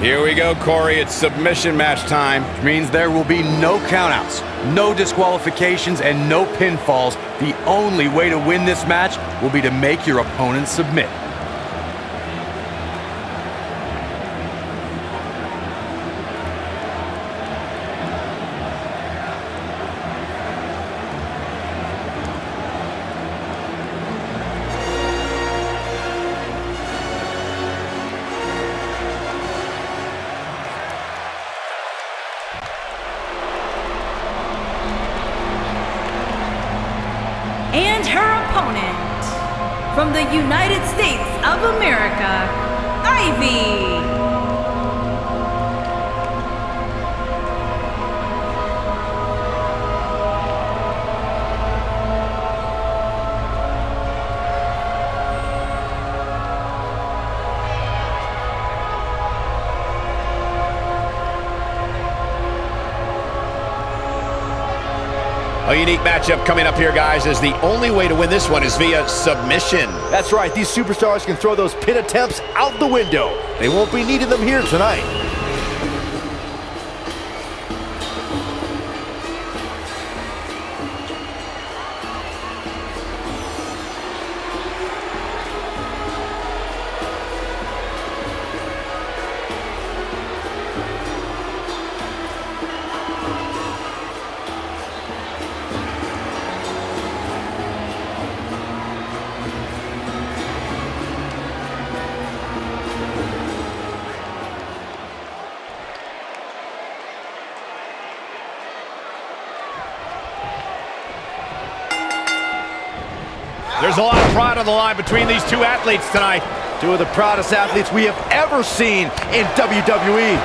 Here we go, Corey. It's submission match time. Which means there will be no countouts, no disqualifications, and no pinfalls. The only way to win this match will be to make your opponent submit. And her opponent, from the United States of America, Ivy. A unique matchup coming up here, guys, as the only way to win this one is via submission. That's right, these superstars can throw those pin attempts out the window. They won't be needing them here tonight. There's a lot of pride on the line between these two athletes tonight. Two of the proudest athletes we have ever seen in WWE.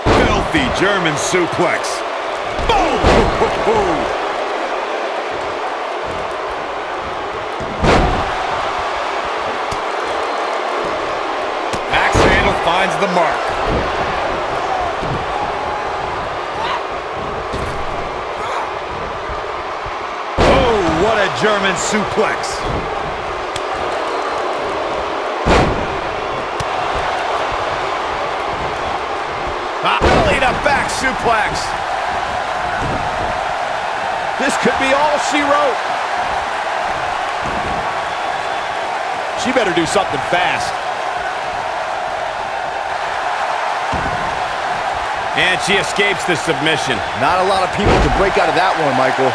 Filthy German suplex. Boom! Axe handle finds the mark. What a German suplex. Belly to back suplex. This could be all she wrote. She better do something fast. And she escapes the submission. Not a lot of people can break out of that one, Michael.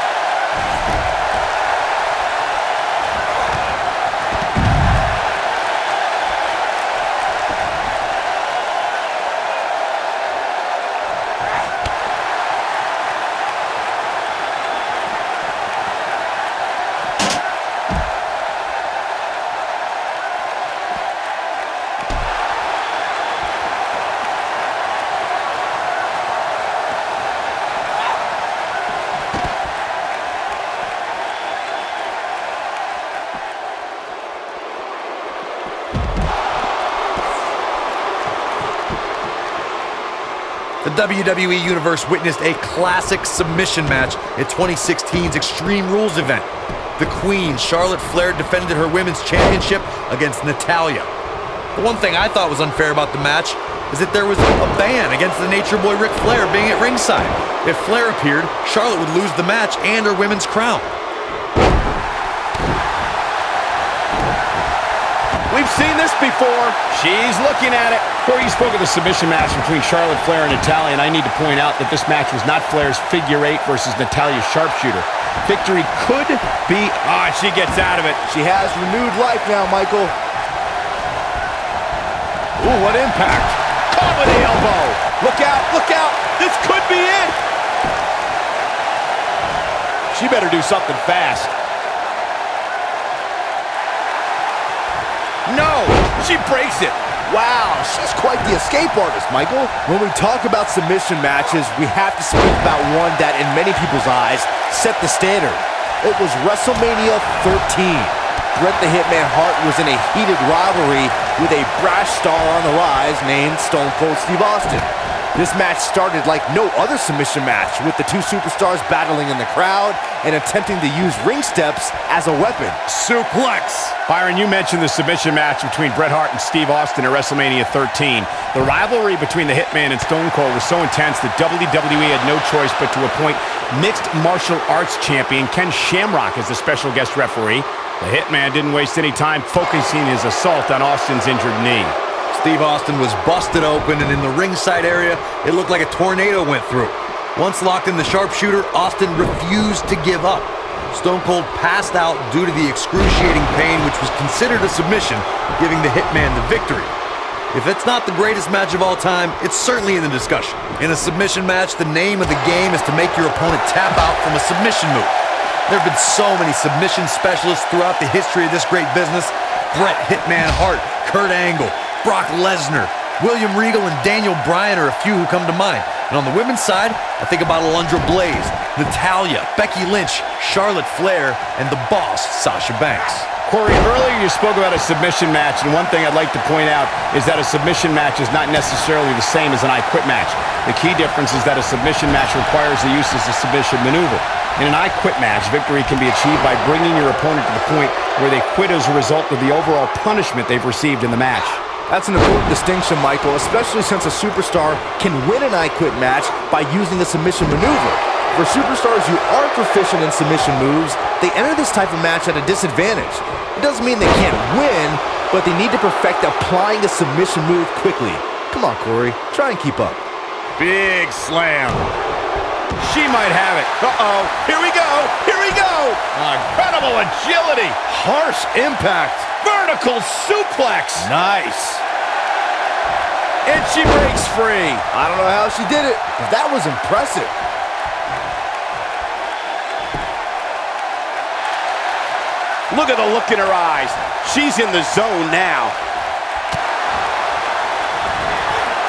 The WWE Universe witnessed a classic submission match at 2016's Extreme Rules event. The Queen, Charlotte Flair, defended her Women's Championship against Natalya. The one thing I thought was unfair about the match is that there was a ban against the Nature Boy Ric Flair being at ringside. If Flair appeared, Charlotte would lose the match and her women's crown. We've seen this before. She's looking at it. Corey, you spoke of the submission match between Charlotte Flair and Natalya, and I need to point out that this match was not Flair's figure eight versus Natalya's sharpshooter. Victory could be... she gets out of it. She has renewed life now, Michael. Ooh, what impact. Caught with the elbow. Look out, look out. This could be it. She better do something fast. No, she breaks it. Wow, she's quite the escape artist, Michael. When we talk about submission matches, we have to speak about one that, in many people's eyes, set the standard. It was WrestleMania 13. Bret the Hitman Hart was in a heated rivalry with a brash star on the rise named Stone Cold Steve Austin. This match started like no other submission match, with the two superstars battling in the crowd and attempting to use ring steps as a weapon. Suplex. Byron, you mentioned the submission match between Bret Hart and Steve Austin at WrestleMania 13. The rivalry between the Hitman and Stone Cold was so intense that WWE had no choice but to appoint mixed martial arts champion Ken Shamrock as the special guest referee. The Hitman didn't waste any time focusing his assault on Austin's injured knee. Steve Austin was busted open, and in the ringside area, it looked like a tornado went through. Once locked in the sharpshooter, Austin refused to give up. Stone Cold passed out due to the excruciating pain, which was considered a submission, giving the Hitman the victory. If it's not the greatest match of all time, it's certainly in the discussion. In a submission match, the name of the game is to make your opponent tap out from a submission move. There have been so many submission specialists throughout the history of this great business. Bret Hitman Hart, Kurt Angle, Brock Lesnar, William Regal, and Daniel Bryan are a few who come to mind. And on the women's side, I think about Alundra Blaze, Natalya, Becky Lynch, Charlotte Flair, and the boss, Sasha Banks. Corey, earlier you spoke about a submission match, and one thing I'd like to point out is that a submission match is not necessarily the same as an I Quit match. The key difference is that a submission match requires the use of a submission maneuver. In an I Quit match, victory can be achieved by bringing your opponent to the point where they quit as a result of the overall punishment they've received in the match. That's an important distinction, Michael, especially since a superstar can win an I Quit match by using a submission maneuver. For superstars who aren't proficient in submission moves, they enter this type of match at a disadvantage. It doesn't mean they can't win, but they need to perfect applying a submission move quickly. Come on, Corey, try and keep up. Big slam. She might have it. Uh-oh. Here we go. Here we go. Incredible agility. Harsh impact. Vertical suplex. Nice. And she breaks free. I don't know how she did it, but that was impressive. Look at the look in her eyes. She's in the zone now.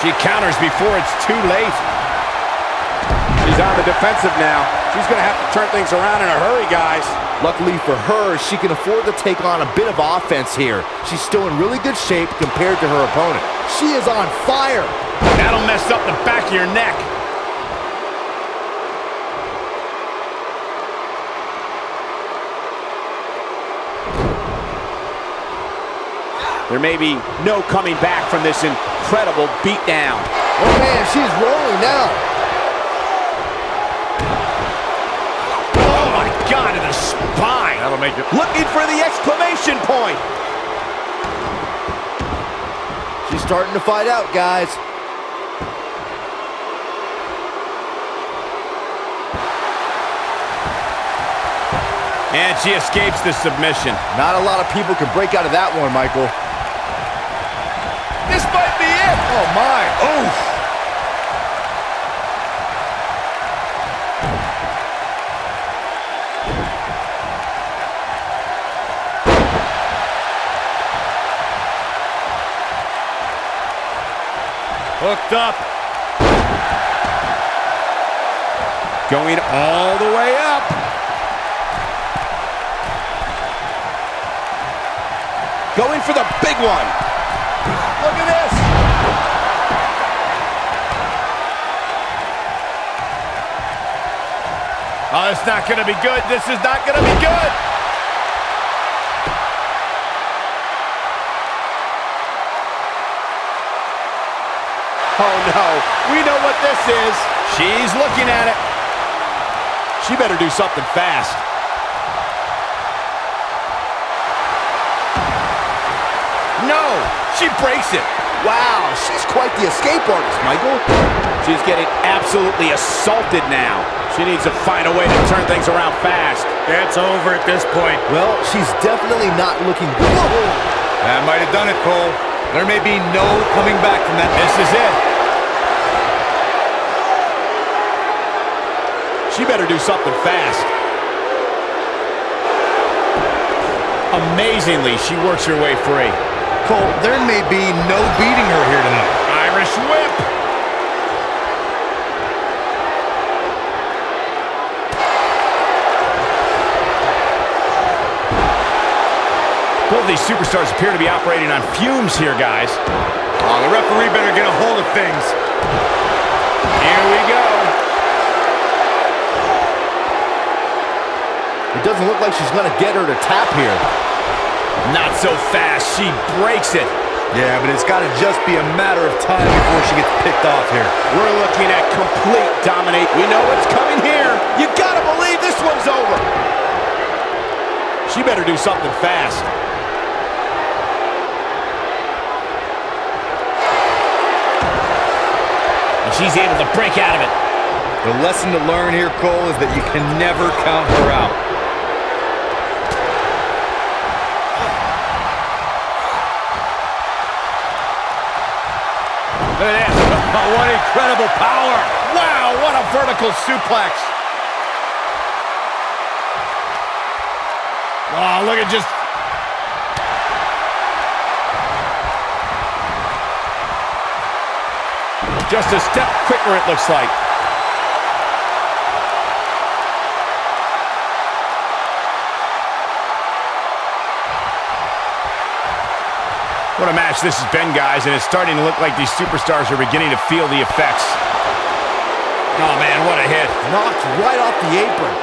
She counters before it's too late. She's on the defensive now. She's going to have to turn things around in a hurry, guys. Luckily for her, she can afford to take on a bit of offense here. She's still in really good shape compared to her opponent. She is on fire. That'll mess up the back of your neck. There may be no coming back from this incredible beatdown. Oh man, she's rolling now. Oh my God, to the spine. That'll make it. Looking for the exclamation point. She's starting to fight out, guys. And she escapes the submission. Not a lot of people can break out of that one, Michael. This might be it. Oh my. Oof. Hooked up. Going all the way up. Going for the big one. Look at this. Oh, it's not going to be good. This is not going to be good. Oh, no. We know what this is. She's looking at it. She better do something fast. No, she breaks it. Wow, she's quite the escape artist, Michael. She's getting absolutely assaulted now. She needs to find a way to turn things around fast. It's over at this point. Well, she's definitely not looking good. Whoa. That might have done it, Cole. There may be no coming back from that. This is it. She better do something fast. Amazingly, she works her way free. Cole, there may be no beating her here tonight. Irish whip. Both these superstars appear to be operating on fumes here, guys. Oh, the referee better get a hold of things. Here we go. It doesn't look like she's going to get her to tap here. Not so fast. She breaks it. Yeah, but it's got to just be a matter of time before she gets picked off here. We're looking at complete dominate. We know what's coming here. You got to believe this one's over. She better do something fast. And she's able to break out of it. The lesson to learn here, Cole, is that you can never count her out. Look at this. Oh, what incredible power. Wow, what a vertical suplex. Oh, look at just... Just a step quicker, it looks like. What a match this has been, guys, and it's starting to look like these superstars are beginning to feel the effects. Oh, man, what a hit. Knocked right off the apron.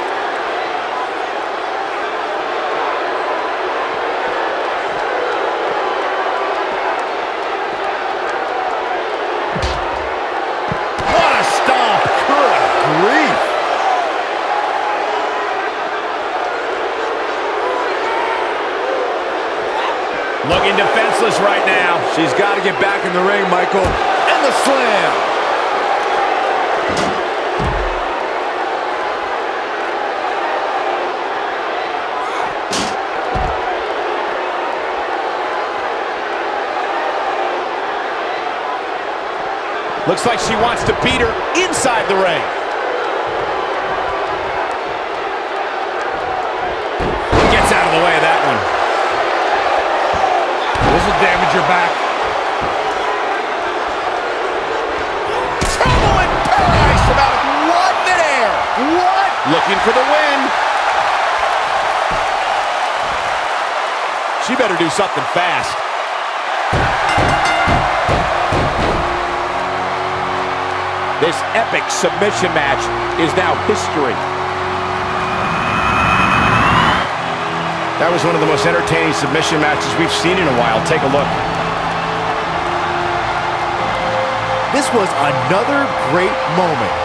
What a stomp. Good grief. Looking defenseless right now. She's got to get back in the ring, Michael. And the slam. Looks like she wants to beat her inside the ring. Gets out of the way of that one. This will damage your back. Trouble in paradise about one midair. What? Looking for the win. She better do something fast. This epic submission match is now history. That was one of the most entertaining submission matches we've seen in a while. Take a look. This was another great moment.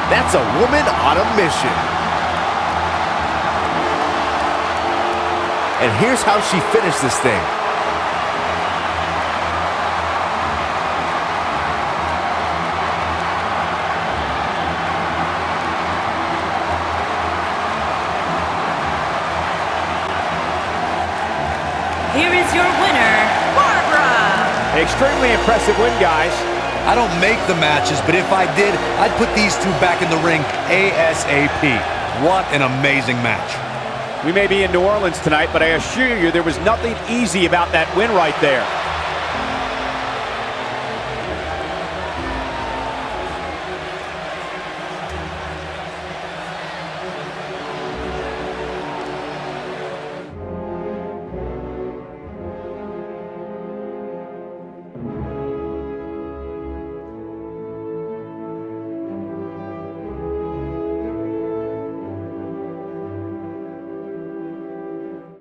That's a woman on a mission. And here's how she finished this thing. Here is your winner, Barbara. Extremely impressive win, guys. I don't make the matches, but if I did, I'd put these two back in the ring ASAP. What an amazing match. We may be in New Orleans tonight, but I assure you there was nothing easy about that win right there.